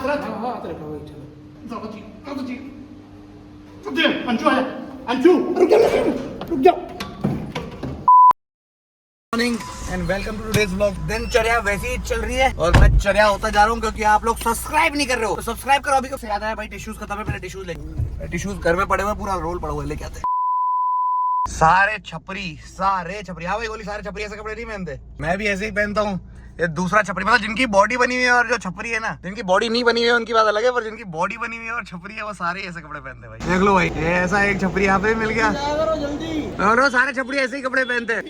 रख। हाँ तेरे को वही चलो। तो जी अंशु है, अंशु रुक जाओ। Morning and welcome to today's vlog. दिनचर्या वैसी ही चल रही है और मैं चर्या होता जा रहा हूँ क्योंकि आप लोग सब्सक्राइब नहीं कर रहे हो, तो सब्सक्राइब करो अभी। याद आया भाई, टिश्यूज खत्म है, पहले टिश्यूज ले। टिश्यूज घर में पड़े हुए, पूरा रोल पड़ा हुआ है, लेके आते हैं। सारे छपरी हाँ भाई गोली, सारे छपरी ऐसे कपड़े नहीं पहनते, मैं भी ऐसे ही पहनता हूँ। ये दूसरा छपरी, मतलब जिनकी बॉडी बनी हुई है और जो छपरी है ना, जिनकी बॉडी नहीं बनी हुई है उनकी बात अलग है, पर जिनकी बॉडी बनी हुई है और छपरी है वो सारे ऐसे कपड़े पहनते हैं भाई। देख लो भाई, ये ऐसा एक छपरी यहाँ पे मिल गया। जल्दी सारे छपरी ऐसे ही कपड़े पहनते हैं।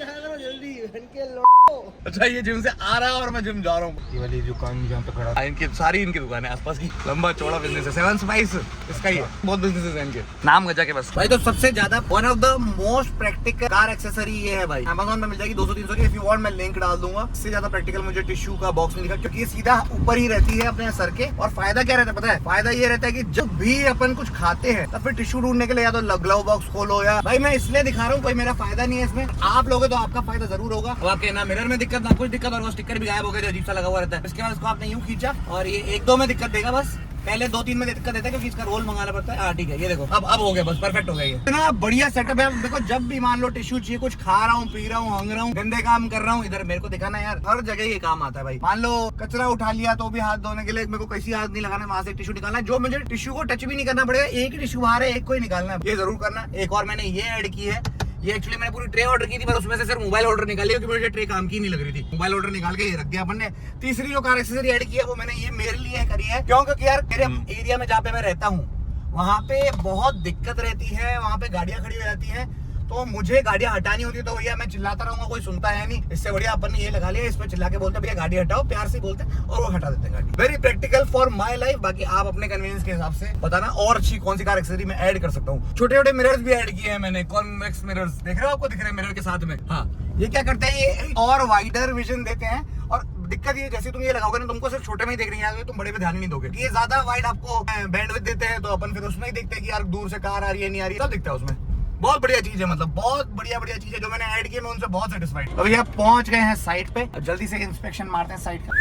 अच्छा, ये जिम से आ रहा है और मैं जिम जा रहा हूँ। ये वाली दुकान जहाँ पे खड़ा, इनकी सारी इनकी दुकान है आसपास की, लंबा चौड़ा बिजनेस है। 7 स्पाइस इसका ही है, बहुत बिजनेस है इनके, नाम गजा के बस भाई। तो सबसे ज्यादा one of the most practical car accessory ये है भाई। Amazon में मिल जाएगी 200-300 की, इफ यू वांट मैं लिंक डाल दूंगा। इससे ज्यादा प्रैक्टिकल मुझे टिश्यू का बॉक्स नहीं दिखा, क्योंकि ये सीधा ऊपर ही रहती है अपने सर के। और फायदा क्या रहता है पता है? फायदा ये रहता है कि जब भी अपन कुछ खाते हैं तब फिर टिश्यू ढूंढने के लिए या तो ग्लव बॉक्स खोलो, या भाई मैं इसलिए दिखा रहा हूँ, कोई मेरा फायदा नहीं है इसमें। आप लोगे तो आपका फायदा जरूर होगा। आपके ना मिरर में दिक्कत ना कुछ दिक्कत, और वो स्टिकर भी गायब हो गया जो अजीब सा लगा हुआ रहता है। इसके बाद इसको आपने यूं खींचा और ये 1-2 में दिक्कत देगा बस, पहले 2-3 में दिक्कत देता है क्योंकि इसका रोल मंगाना पड़ता है। ठीक है, ये देखो अब हो गया, बस परफेक्ट हो गया। ये इतना बढ़िया सेटअप है। देखो, जब भी मान लो टिश्यू चाहिए, कुछ खा रहा हूँ, पी रहा हूँ, हंग रहा हूँ, गंदे काम कर रहा हूँ, इधर मेरे को दिखाना यार, हर जगह ये काम आता है भाई। मान लो कचरा उठा लिया तो भी हाथ धोने के लिए मेरे को कैसी हाथ नहीं लगाना, वहां से टिश्यू निकालना है, जो मुझे टिश्यू को टच भी नहीं करना पड़ेगा। एक ही टिश्यू बाहर है, एक को ही निकालना है, ये जरूर करना। एक और मैंने ये ऐड की है, ये एक्चुअली मैंने पूरी ट्रे ऑर्डर की थी, पर उसमें से सिर्फ मोबाइल ऑर्डर निकाली क्योंकि मुझे ट्रे काम की नहीं लग रही थी। मोबाइल ऑर्डर निकाल के ये रख दिया अपन ने। तीसरी जो कार एक्सेसरी ऐड की है वो मैंने ये मेरे लिए करी है, क्योंकि यार मेरे एरिया में जहाँ पे मैं रहता हूँ वहाँ पे बहुत दिक्कत रहती है, वहाँ पे गाड़ियाँ खड़ी हो जाती है, तो मुझे गाड़ियाँ हटानी होती है, तो भैया मैं चिल्लाता रहूंगा, कोई सुनता है नहीं। इससे बढ़िया अपन ने ये लगा लिया, इसमें चिल्ला के बोलते भैया गाड़ी हटाओ, प्यार से बोलते हैं और वो हटा देते हैं गाड़ी। Very practical for my life. बाकी आप अपने कन्वीनियंस के हिसाब से बताना और अच्छी कौन सी कार एक्सेसरी में ऐड कर सकता हूँ। छोटे छोटे मिरर्स भी ऐड किए हैं मैंने, कॉन्वेक्स मिरर्स, देख रहे हो आपको, दिख रहे हैं मिरर के साथ में। हाँ, ये क्या करते हैं, ये और वाइडर विजन देते हैं। और दिक्कत ये, जैसे तुम ये लगाओगे ना, तुमको सिर्फ छोटे में ही देख रही है, तुम बड़े पे ध्यान ही नहीं दोगे। ये ज्यादा वाइड आपको बैंडविड्थ देते हैं, तो अपन फिर उसमें ही देखते हैं कि यार दूर से कार आ रही है नहीं आ रही है, सब दिखता है उसमें। बहुत बढ़िया चीज है, मतलब बहुत बढ़िया चीज है जो मैंने ऐड की है, मैं उनसे बहुत सेटिस्फाइड। तो भैया पहुंच गए हैं साइट पे, अब जल्दी से इंस्पेक्शन मारते हैं साइट का।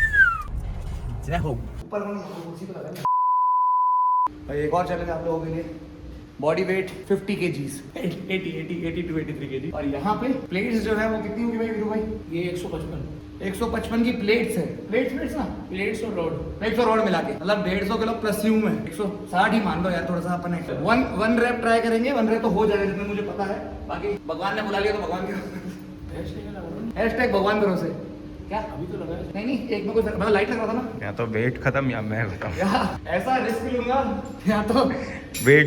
जय हो। ऊपर एक और चैलेंज आप लोगों के लिए, body weight 50 kgs, 80 to 83 kg। और यहाँ पे प्लेट्स जो है वो कितनी होगी भाई वीरू भाई? ये 155 की प्लेट्स है। प्लेट्स ना, प्लेट्स और रोड मिला के, मतलब 150 किलो प्लस यूम है, 160 ही मान लो यार, थोड़ा सा अपन वन रैप ट्राई करेंगे। 1 रैप तो हो जाएगा जितना मुझे पता है, बाकी भगवान ने बुला लिया तो भगवान के हैशटैग भगवान भरोसे। क्या अभी तो लगा है? नहीं, एक में कोई मतलब लाइट लग रहा था ना, या तो वेट खत्म या मैं खत्म। ऐसा रिस्क लूंगा, या तो वेट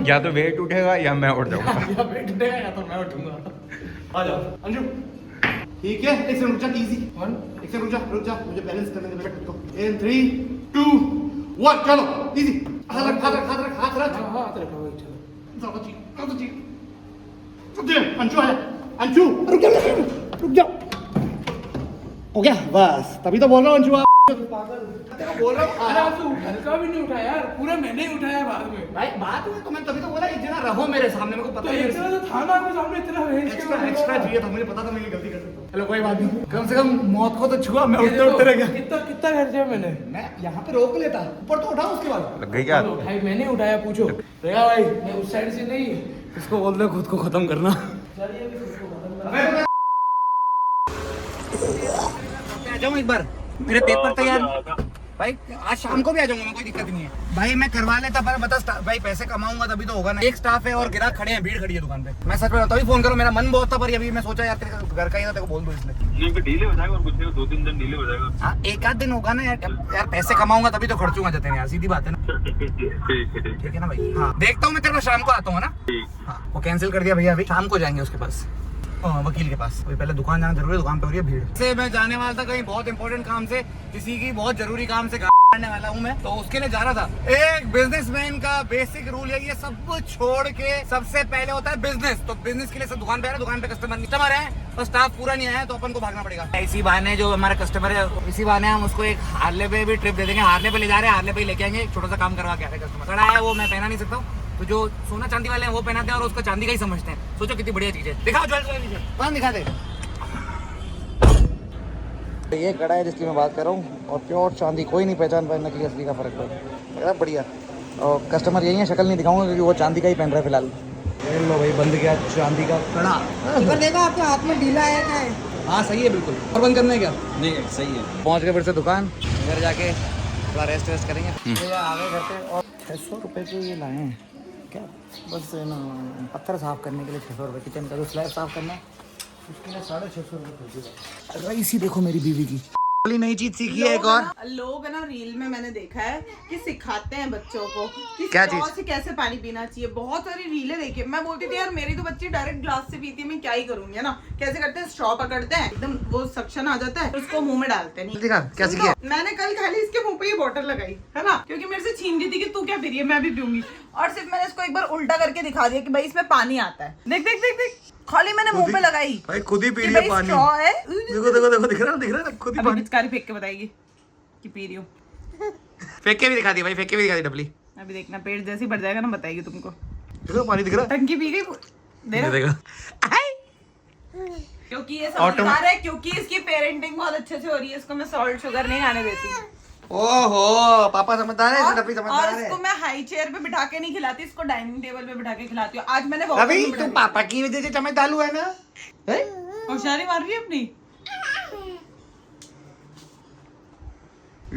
या तो वेट उठेगा या मैं उठ जाऊंगा, या वेट उठेगा या तो मैं उठूंगा। आ जाओ अंशु, ठीक है? एक से रुक जा, इजी वन, एक से रुक जा, मुझे बैलेंस करने दे बेटा खुद को। 3 2 1 चलो, इजी। हाथ रख हाँ तेरे को वही चलो। अंशु है, अंशु रुक जाओ। हो गया बस, तभी तो बोल रहा हूँ अंशु, पागल बोल रहा हूँ। अरे तू हल्का भी नहीं उठाया यार, पूरा मैंने ही उठाया बाद में। भाई बात में तो मैं तभी तो बोला एक जना रहो मेरे सामने, मेरे को पता है इतना तो था ना आपके सामने, इतना एक्स्ट्रा चाहिए था, मुझे पता था मैं ये गलती कर सकता हूँ। चलो कोई बात नहीं, कम से कम मौत को तो छुआ, मैं उठते रह गया। कितना खर्चा मैंने यहाँ पे रोक लेता, ऊपर तो उठाओ, उसके बाद लग गई क्या? भाई मैंने उठाया, पूछो रेगा भाई, मैं उस साइड से नहीं, इसको बोल दो खुद को खत्म करना। जाऊँ एक बार, मेरे पेपर तैयार भाई, आज शाम को भी आ जाऊंगा मैं, कोई दिक्कत नहीं है भाई। मैं करवा लेता, पर बता भाई पैसे कमाऊंगा तभी तो होगा ना। एक स्टाफ है और ग्राहक खड़े हैं, भीड़ खड़ी है दुकान पे। मैं सच में तभी फोन करूं, मेरा मन बहुत था, पर अभी मैं सोचा यार तेरे घर का ही था, तेरे को बोल दूं इसलिए। डिले हो जाएगा और कुछ 2-3 दिन डिले हो जाएगा। हाँ, एक आध दिन होगा ना यार, पैसे कमाऊंगा तभी तो खर्चूंगा जाते हैं यार, सीधी बात है ना। ठीक है ना भाई? हाँ, देखता हूँ मैं तेरे को शाम को आता हूँ ना। हाँ, वो कैंसिल कर दिया भैया, अभी शाम को जाएंगे उसके पास, वकील के पास। कोई पहले दुकान जाना जरूरी है, दुकान पे हो रही है भीड़ से। मैं जाने वाला था कहीं बहुत इंपॉर्टेंट काम से, किसी की बहुत जरूरी काम से करने वाला हूँ मैं, तो उसके लिए जा रहा था। एक बिजनेसमैन का बेसिक रूल है, ये सब कुछ छोड़ के सबसे पहले होता है बिजनेस। तो बिजनेस के लिए सब दुकान पे आ रहे, दुकान पे कस्टमर है, और स्टाफ पूरा नहीं आया तो अपन को भागना पड़ेगा। इसी बहाने जो हमारा कस्टमर है, इसी बहाने हम उसको एक हार्ले पे भी ट्रिप दे देंगे। हार्ले पे ले जा रहे हैं, हार्ले पे लेके आएंगे, छोटा सा काम करवा के आ रहे हैं। कस्टमर कड़ा है वो मैं पहना नहीं सकता हूँ, तो जो सोना चांदी वाले हैं वो पहनाते हैं और उसको चांदी का ही समझते हैं। सोचो कितनी बढ़िया चीज है। दिखाओ ज्वेलरी, कौन दिखा दे। तो ये कड़ा है जिसकी मैं बात कर रहा हूँ, और प्योर चांदी, कोई नहीं पहचान पाए नकली असली का फ़र्क पड़ेगा, बढ़िया। और कस्टमर यही है, शक्ल नहीं दिखाऊंगा क्योंकि वो चांदी का ही पहन रहा है फिलहाल। देख लो भाई, बंद किया चांदी का कड़ा। देखा आपके हाथ में ढीला है क्या है? हाँ सही है बिल्कुल। और बंद करना है क्या? नहीं सही है। पहुँच गए फिर से दुकान, घर जाके थोड़ा रेस्ट वेस्ट करेंगे। आ गए घर पे और 600 रुपये के ये लाए हैं क्या, बस ना पत्थर साफ़ करने के लिए 600 रुपये, किचन का जो स्लैब साफ़ करना है उसके लिए 650 रुपये। रईसी देखो मेरी बीवी की नई चीज सीखी है एक और। लोग है ना, रील में मैंने देखा है कि सिखाते हैं बच्चों को कि क्या स्ट्रॉ चीज? से कैसे पानी पीना चाहिए। बहुत सारी रीलें देखी, मैं बोलती थी यार मेरी तो बच्ची डायरेक्ट ग्लास से पीती है, मैं क्या ही करूंगी, है ना। कैसे करते हैं, स्ट्रॉ पकड़ते हैं, एकदम वो सक्शन आ जाता है, उसको मुंह में डालते नहीं। दिखा क्या सीखी? मैंने कल खाली इसके मुंह पे ये बोतल लगाई है ना, क्योंकि मेरे से छीन रही थी कि तू क्या पी रही है, मैं भी पीऊंगी। और सिर्फ मैंने इसको एक बार उल्टा करके दिखा दिया कि भाई इसमें पानी आता है। देख देख देख देख, खाली मैंने मुंह पे लगाई भाई, खुद ही पी कि रही है भाई पानी। स्ट्रॉ है। देखो देखो देखो, दिख रहा है खुद ही अभी पानी पिचकारी फेंक के बताएगी कि पी रही हूँ। फेंक के भी दिखा दी भाई, फेंक के भी दिखा दी डबली। अभी देखना, पेट जैसे ही बढ़ जाएगा ना बताएगी तुमको। देखो पानी दिख रहा है, टंकी पी गई दे रहा। देखो। क्योंकि ये समझदार है, क्योंकि इसकी पेरेंटिंग बहुत अच्छे से हो रही है, इसको मैं सॉल्ट शुगर नहीं खाने देती। ओहो, पापा समझदार है, डबली और समझदार है। इसको मैं हाई चेयर पे बिठा के नहीं खिलाती, इसको डाइनिंग टेबल पे बिठा के खिलाती हूँ। आज मैंने अभी तुम पापा की वजह से चम्मच डालू है ना, होशियारी मार रही है अपनी।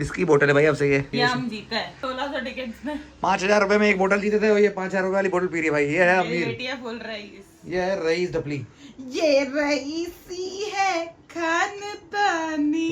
इसकी बोतल है भाई, अब सही है। ये हम जीता है 1600 टिकट्स में। 5000 रुपए में एक बोतल जीते थे, और ये 5000 रुपए वाली बोतल पी रही है भाई। ये है मेरी अमीर, बेटी है फुल रईस। ये है रईस डबली। ये रईसी है खानदानी।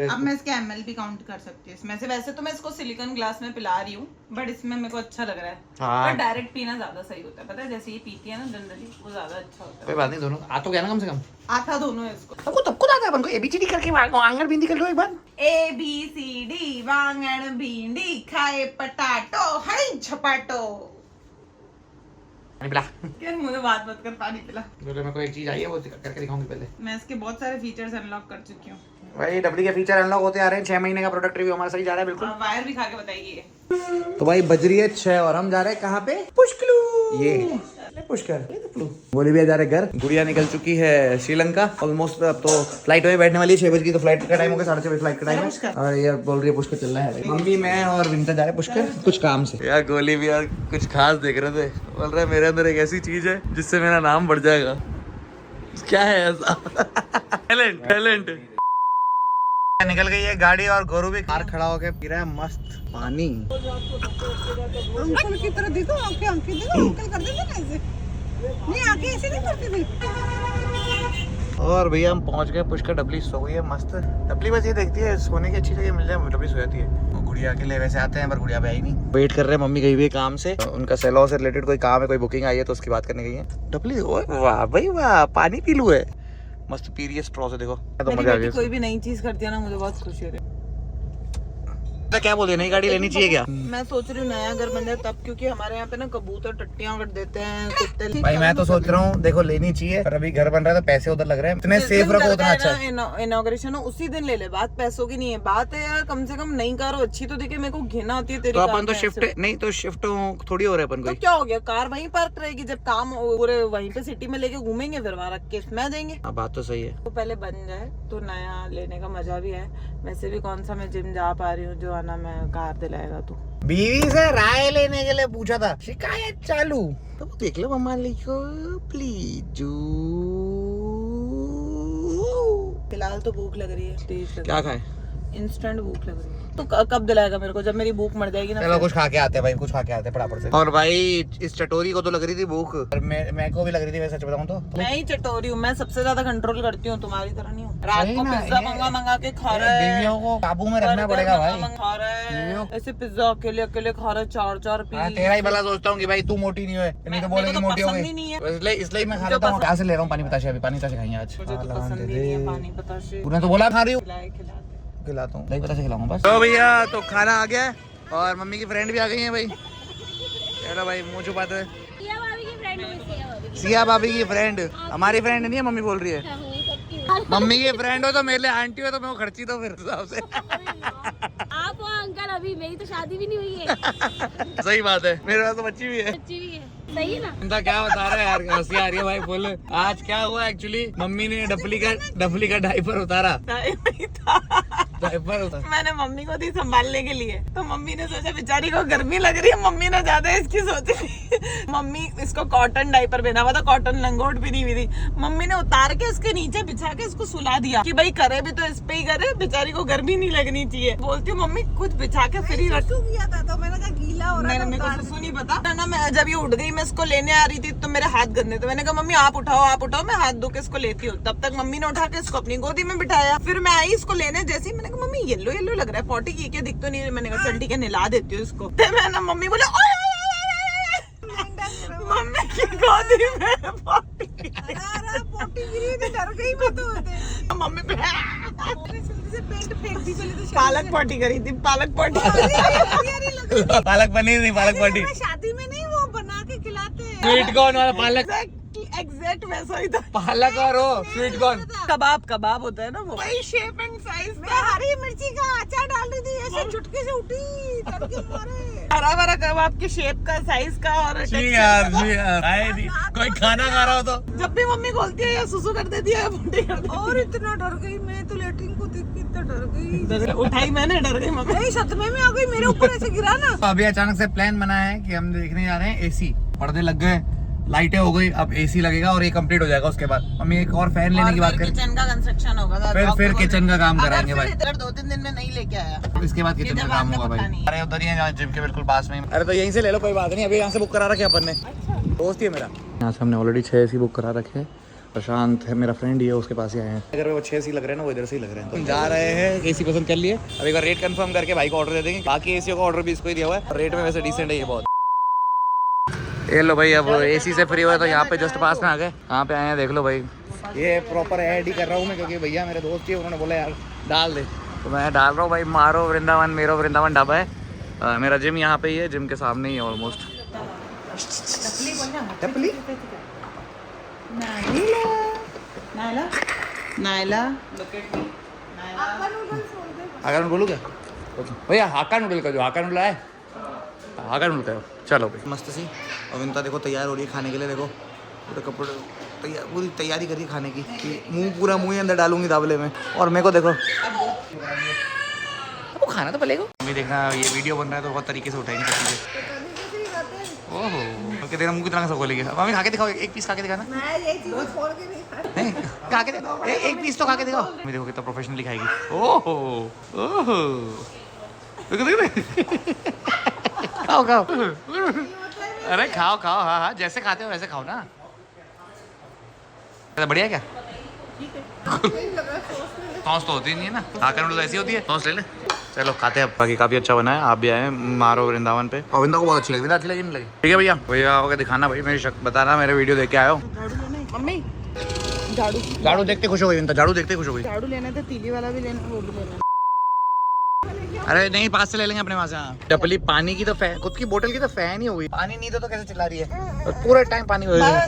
अब मैं इसके एमएल भी काउंट कर सकती हूँ इसमें से। वैसे तो मैं इसको सिलिकॉन ग्लास में पिला रही हूँ, बट इसमें मेरे को अच्छा लग रहा है। हाँ। पर डायरेक्ट पीना ज्यादा सही होता है, पता है, जैसे ये पीती है ना जनरली, वो ज्यादा अच्छा होता कोई है। बात नहीं, दोनों आ तो गया ना कम से कम। आता दोनों है इसको। सबको आता है अपन को। एबीसीडी करके आंगन बिंदी कर लो एक बार। ABCD वांगण भिंडी खाए पटाटो हई झपाटो। पानी पिला। क्या मुझे बात मत कर, पानी पिला। जो मेरे को एक चीज आई है वो करके दिखाऊंगी पहले। मैं इसके बहुत सारे फीचर्स अनलॉक कर चुकी हूँ। भाई डबली के फीचर अनलॉक होते आ रहे हैं। 6 महीने का प्रोडक्ट रिव्यू हमारा सही जा रहा है बिल्कुल। वायर भी खा के बताइए। तो भाई बज रही है 6 और हम जा रहे हैं कहाँ पे? पुष्कलू। ये पुष्कर बोली भी जा रहे घर। गुड़िया निकल चुकी है श्रीलंका ऑलमोस्ट। अब तो फ्लाइट में बैठने वाली है 6 बजे की, तो फ्लाइट का टाइम हो गया, 6:30 बजे फ्लाइट का टाइम है। और ये बोल रही है पुष्कर चल रहा है। मम्मी, मैं और विंता जा रहे हैं पुष्कर कुछ काम से। यार गोली भी यार कुछ खास देख रहे थे, बोल रहा है मेरे अंदर एक ऐसी चीज है जिससे मेरा नाम बढ़ जाएगा। क्या है ऐसा? Talent talent. निकल गई है गाड़ी और गोरू भी कार खड़ा होके पी रहा है मस्त पानी। अंकल की तरह देखो, आंखें आंखें देखो, अंकल कर देते ना ऐसे। नहीं, आंखें ऐसे नहीं करते थे। और भैया हम पहुंच गए पुष्कर। डबली सो गई है मस्त। डबली बस ये देखती है सोने की अच्छी जगह मिल जाए, डबली सो जाती है। वो गुड़िया के लिए वैसे आते हैं पर गुड़िया पे आई नहीं। वेट कर रहे हैं, मम्मी गई हुई है काम से, उनका सेलो से रिलेटेड कोई काम है, कोई बुकिंग आई है तो उसकी बात करने गई है। डबली वाह भाई वाह, पानी पी लू है, मस्त पी रही है स्ट्रॉ से। देखो तो मजा आ गया। कोई भी नई चीज करती है ना, मुझे बहुत खुशी होती है। क्या बोल रही है, नई गाड़ी लेनी चाहिए क्या? मैं सोच रही हूँ नया घर बन जाए तब, क्योंकि हमारे यहाँ पे ना कबूतर टट्टियां कर देते हैं, कुत्ते। भाई मैं तो सोच रहा हूँ देखो लेनी चाहिए, पर अभी घर बन रहा है तो पैसे उधर लग रहे हैं। इतने सेफ रखो उतना अच्छा है। इनॉग्रेशन हो उसी दिन ले ले, बात पैसों की नहीं है। बात है यार कम से कम नई कार हो, अच्छी तो दिखे। मेरे को घिना आती है तेरी तो कार अपन तो में शिफ्ट ऐसे। नहीं तो शिफ्ट थोड़ी हो रहा है अपन तो को। क्या हो गया, कार वहीं पार्क रहेगी, जब काम पूरे वहीं पे सिटी में लेके घूमेंगे, फिर वहाँ रख के इसमें देंगे। बात तो सही है। तो पहले बन जाए तो नया लेने का मजा भी है। वैसे भी कौन सा मैं जिम जा पा रही हूँ जो आना मैं कार दिलाएगा तू। बीवी से राय लेने के लिए पूछा था, शिकायत चालू। तो वो देख लो मम्मा लिखो प्लीज। फिलहाल तो भूख लग रही है, तेज लग क्या रही है। खाएं? इंस्टेंट भूख लग रही है। तो कब दिलाएगा मेरे को, जब मेरी भूख मर जाएगी ना। चलो कुछ खा के आते हैं भाई, कुछ खा के आते हैं फटाफट से। और भाई इस चटोरी को तो लग रही थी भूख, और मैं को भी लग रही थी, मैं सच बताऊं तो। मैं ही चटोरी हूँ, मैं सबसे ज्यादा कंट्रोल करती हूँ, तुम्हारी तरह नहीं हूँ। रात को पिज्जा मंगा के खा रहा है, बीवियों को काबू में रखना पड़ेगा भाई। खा रहा है ऐसे पिज्जा अकेले अकेले खा रहा है 4-4 पीस। तेरा ही भला सोचता हूँ कि भाई तू मोटी नहीं है, नहीं तो बोलेगी मोटी हो गई। इसलिए मैं खा लेता हूँ। कहाँ से ले रहा हूँ पानी बताशे? अभी पानी बताशे खाएंगे आज। मुझे तो पसंद ही नहीं है पानी बताशे। तूने तो बोला खा रही हूँ, खिलाते खिलाता हूँ, दही बताशे खिलाऊंगा बस। तो भैया तो खाना आ गया है और मम्मी की फ्रेंड भी आ गई है भाई। चलो भाई मुँह छुपाते हैं। सिया भाभी की फ्रेंड, हमारी फ्रेंड नहीं है, मम्मी बोल रही है। मम्मी की फ्रेंड हो तो मेरे लिए आंटी हो तो मैं खर्ची दो फिर हिसाब से। आप हो अंकल, अभी मेरी तो शादी भी नहीं हुई है। सही बात है, मेरे पास तो बच्ची भी है। बच्ची भी है। सही है ना? इनका क्या बता रहा है यार, हंसी आ रही है भाई। बोल आज क्या हुआ एक्चुअली, मम्मी ने डफली का डायपर उतारा। डायपर उतारा मैंने मम्मी को दी संभालने के लिए, तो मम्मी ने सोचा बेचारी को गर्मी लग रही है, मम्मी ने ज्यादा इसकी सोची। मम्मी इसको कॉटन डायपर पहना हुआ था, कॉटन लंगोट भी नहीं हुई थी। मम्मी ने उतार के इसके नीचे बिछा के इसको सुला दिया कि भाई करे भी तो इस पे ही करे, बेचारी को गर्मी नहीं लगनी चाहिए। बोलती हूँ मम्मी कुछ बिछा के फिर ही रख। किया था तो मैंने कहा गीला हो रहा है, मेरे को सुसु नहीं पता ना। मैं जब ये उठ गई, मैं इसको लेने आ रही थी तो मेरे हाथ गंदे थे। मैंने कहा मम्मी आप उठाओ, मैं हाथ धो के इसको लेती हूँ। तब तक मम्मी ने उठा के इसको अपनी गोदी में बिठाया। फिर मैं आई इसको लेने, जैसे ही मैंने कहा मम्मी येलो येलो लग रहा है, पॉटी की क्या दिख तो नहीं। मैंने कहा चल ठीक है नहला देती हूँ इसको। तो मैंने मम्मी बोले मम्मी की गोदी में पॉटी गिरी तो डर गई मैं तो। मम्मी जल्दी से पेंट फेंक दी चली तो पालक पॉटी करी थी, पालक पॉटी। पालक पनीर नहीं, पालक पॉटी। शादी में नहीं वो बना के खिलाते हैं। स्वीट कॉर्न वाला पालक, एग्जैक्ट वैसा ही था। पालक और वो स्वीट कॉर्न। कबाब होता है ना वो, वही शेप एंड साइज मैं हरी मिर्ची का अचार डाल रही थी, ऐसे चुटकी से उठी तड़के मारे। हरा भरा कबाब के शेप का, साइज का और यार कोई खाना खा रहा हो तो जब भी मम्मी खोलती है या सुसु कर देती है या पॉटी कर देती और इतना डर गई मैं तो, लेटरिन को देख के इतना डर गई। है। उठाई मैंने, डर गई मम्मी। नहीं सदमे में आ गई, मेरे ऊपर ऐसे गिरा ना। अभी अचानक से प्लान बना है कि हम देखने जा रहे हैं एसी। पर्दे लग गए, लाइटें हो गई, अब एसी लगेगा और ये कंप्लीट हो जाएगा। उसके बाद मम्मी एक और फैन लेने की बात करें, किचन का कंस्ट्रक्शन होगा। फिर किचन का काम कराएंगे भाई। अगर 2-3 दिन में नहीं लेके आया, इसके बाद किचन का काम होगा भाई। अरे उधर ही है जिम के बिल्कुल पास में। अरे तो यहीं से ले लो, कोई बात नहीं। अभी यहाँ से बुक करा रखे अपन ने, दोस्त ही है मेरा। यहाँ से हमने ऑलरेडी 6 एसी बुक करा रखे हैं। प्रशांत है मेरा फ्रेंड ही है, उसके पास ही आए हैं। अगर वो 6 एसी लग रहे हैं ना, वो इधर से ही लग रहे हैं। तो जा रहे हैं, एसी पसंद कर लिए। अब एक बार रेट कंफर्म करके भाई को ऑर्डर दे देंगे। बाकी एसी का ऑर्डर भी इसको ही दिया हुआ है। रेट में वैसे डिसेंट है ये बहुत। ये लो भाई, अब एसी से फ्री हुआ तो यहाँ पे जस्ट पास में आ गए। यहाँ पे आए हैं, देख लो भाई। ये प्रॉपर ऐड ही कर रहा हूँ मैं, क्योंकि भैया मेरे दोस्त ही, उन्होंने बोला यार डाल दे, तो मैं डाल रहा हूँ भाई। मारो वृंदावन, मेरो वृंदावन ढाबा है। मेरा जिम यहाँ पे ही है, जिम के सामने ही है ऑलमोस्ट। टपली नायला हाका नूडल बोलूँ क्या भैया? हाका नूडल का, जो हाका नूडल है, हाका नूडल का। चलो भाई मस्त सी। और विंता देखो तैयार हो रही है खाने के लिए। देखो पूरे कपड़े तैयार, पूरी तैयारी करी खाने की। पूरा मुँह ही अंदर डालूंगी दावले में। और मेरे को देखो, वो खाना तो पलेगा। अभी देखना ये वीडियो बन रहा है तो बहुत तरीके से उठाएंगे सब चीज़ें। ओहो कितना मुँह कितना सब खोलेंगे। मम्मी खा के दिखाओ, एक पीस खा के दिखाना। मैं ये चीज छोड़ के नहीं नहीं खा के दिखाओ, एक पीस तो खा के दिखाओ। मम्मी देखो कितना प्रोफेशनली खाएगी। ओहो ओहो खाओ खाओ। अरे खाओ खाओ, हाँ हाँ जैसे खाते हो वैसे खाओ ना। बढ़िया क्या? सॉस तो होती नहीं है ना, हाका नूडल ऐसी होती है। सॉस ले ले। चलो खाते हैं। बाकी काफी अच्छा बना है। आप भी आए मारो वृंदावन पे। और वृंदा को बहुत अच्छी लगी, अच्छी लगी नहीं लगी? ठीक है भैया, भैया होगा दिखाना भाई, मेरी शक बताना, मेरे वीडियो देख के आए हो। मम्मी झाड़ू देखते खुश हो गई विंता, झाड़ू देखते खुश हो गई। झाड़ू लेना था, तीली वाला भी लेना, वो भी लेना। अरे नहीं, पास से ले लेंगे अपने वहाँ से। हाँ टपली पानी की तो फैन, खुद की बोतल की तो फैन ही हो गई। पानी नहीं तो कैसे चिल्ला रही है? और पूरा टाइम पानी हो गया।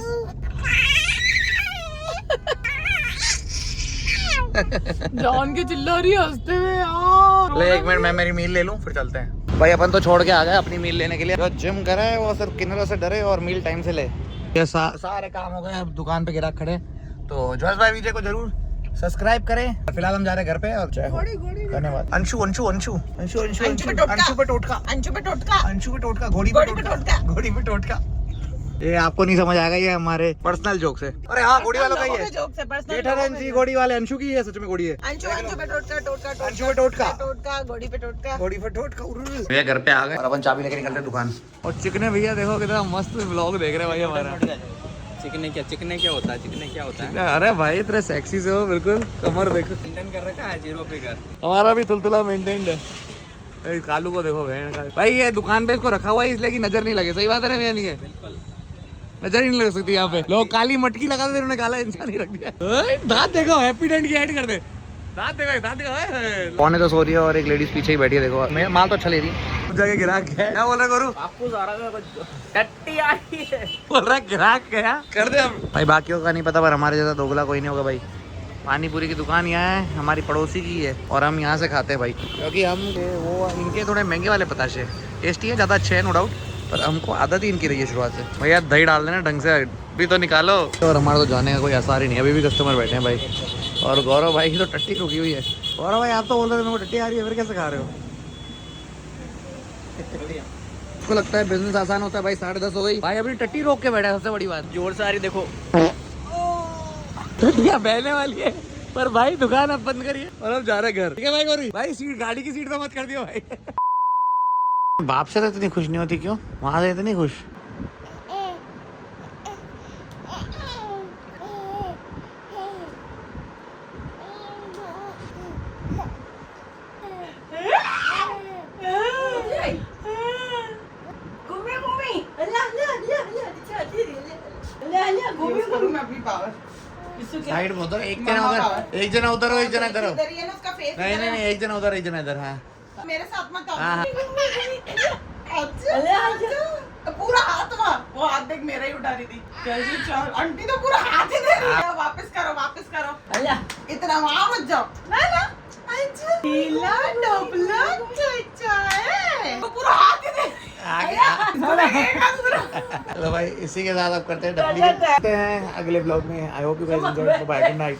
जान के चिल्ला रही है हंसते हुए यार। ले एक मिनट, मैं मेरी मील ले लूँ फिर चलते हैं। भाई अपन तो छोड़ के आ गए अपनी मील लेने के लिए। जो जिम करा है वो सिर्फ किन्नरों से डरे और मील टाइम से ले। ये सारे काम हो गए, अब दुकान पे गिराक खड़े। तो जोश भाई विजय को जरूर सब्सक्राइब करें। फिलहाल हम जा रहे हैं घर पे और जय हो। धन्यवाद। अंशु अंशु अंशु अंशु अंशु अंशु अंशु पे टोटका, अंशु पे टोटका, अंशु पे टोटका, घोड़ी पे टोटका, घोड़ी पे टोटका। ये आपको नहीं समझ आएगा, ये हमारे पर्सनल जोक्स है। अरे हाँ घोड़ी वालों का ही है। जोक से पर्सनल। 18 इंची घोड़ी वाले अंशु की है, सच में घोड़ी है। अंशु पे टोटका, टोटका, अंशु पे टोटका, टोटका, घोड़ी पे टोटका, घोड़ी पे टोटका। भैया घर पे आ गए और अपन चाबी लेके निकलते दुकान। और चिकने भैया देखो कितना मस्त व्लॉग देख रहे हैं भाई हमारा। चिकने क्या होता है? अरे भाई इतने सेक्सी से हो, बिल्कुल कमर देखो। मेंटेन कर रखा है 0 फिगर। हमारा भी तुलतुला मेंटेन्ड है। कालू को देखो बहन का भाई, ये दुकान पे इसको रखा हुआ है इसलिए कि नजर नहीं लगे। सही बात है ना भैया? नहीं है, नजर ही नहीं लग सकती यहाँ पे। लोग काली मटकी लगा दे, उन्होंने काला इंसान ही रख दिया। दांत देखो, हैप्पी डेंट की ऐड कर दे। दांत देखो। कौन है तो सो रही है और एक लेडीज पीछे ही बैठी है। देखो मैं माल तो अच्छा ले रही जगह गिराक क्या बोल रहा करूँ आपको टट्टी आ रही है, बोल रहा गिराक क्या कर दे हम भाई। बाकियों का नहीं पता पर हमारे जैसा दोगला कोई नहीं होगा भाई। पानी पूरी की दुकान यहाँ है, हमारी पड़ोसी की है और हम यहाँ से खाते हैं भाई, क्योंकि हम वो इनके थोड़े महंगे वाले पताशे टेस्टी है, ज़्यादा अच्छे है नो डाउट, पर हमको आदत ही इनकी रही है शुरुआत से। भैया दही डाल देना ढंग से, अभी तो निकालो। और हमारा तो जाने का कोई आसार ही नहीं है, अभी भी कस्टमर बैठे हैं भाई। और गौरव भाई की तो टट्टी रुकी हुई है। गौरव भाई आप तो बोल रहे थे मेरे को टट्टी आ रही है, फिर कैसे खा रहे हो? आपको लगता है बिजनेस आसान होता है भाई? 10:30 हो गई भाई, अभी टट्टी रोक के बैठा है। सबसे बड़ी बात जोर से आ रही, देखो टट्टियां बहने वाली है। पर भाई दुकान अब बंद करिए और अब जा रहे घर, ठीक है भाई? गौरी भाई सीट, गाड़ी की सीट तो मत कर दियो भाई। बाप से तो इतनी खुश नहीं होती, क्यों? वहां से इतनी खुश। साइड में उधर, एक जना उधर, एक जना उधर हो, एक जना इधर हो। नहीं नहीं नहीं, एक जना उधर, एक जना इधर। हाँ मेरे साथ मत हाँ। पूरा हाथ वो हाथ देख मेरा ही उठा रही थी। कैसे चार आंटी तो पूरा हाथ ही दे रही है। वापस करो, वापस करो। इतना वहां मत जाओ ना ना। ढीला डोबला चाचा है, वो पूरा हाथ ही दे चलो भाई, इसी के साथ आप करते हैं डुप्लीकेट हैं अगले ब्लॉग में। I hope you guys enjoyed. Bye, good night.